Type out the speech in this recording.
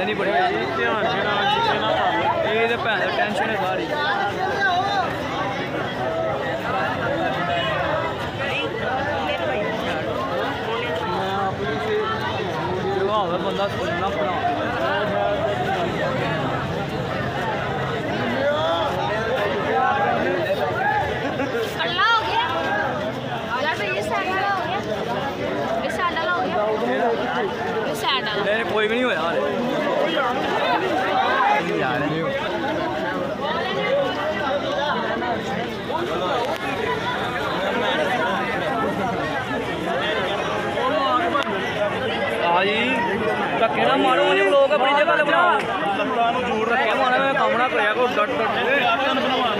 नहीं पड़ी ये तो भैन टेंशन है सारी बंदा सुनना पड़ा कोई भी नहीं होया धक्के ना मारो मुझे लोग अपनी जगह बनाओ जोड़ रखे मारा मैं काम ना कराया को डट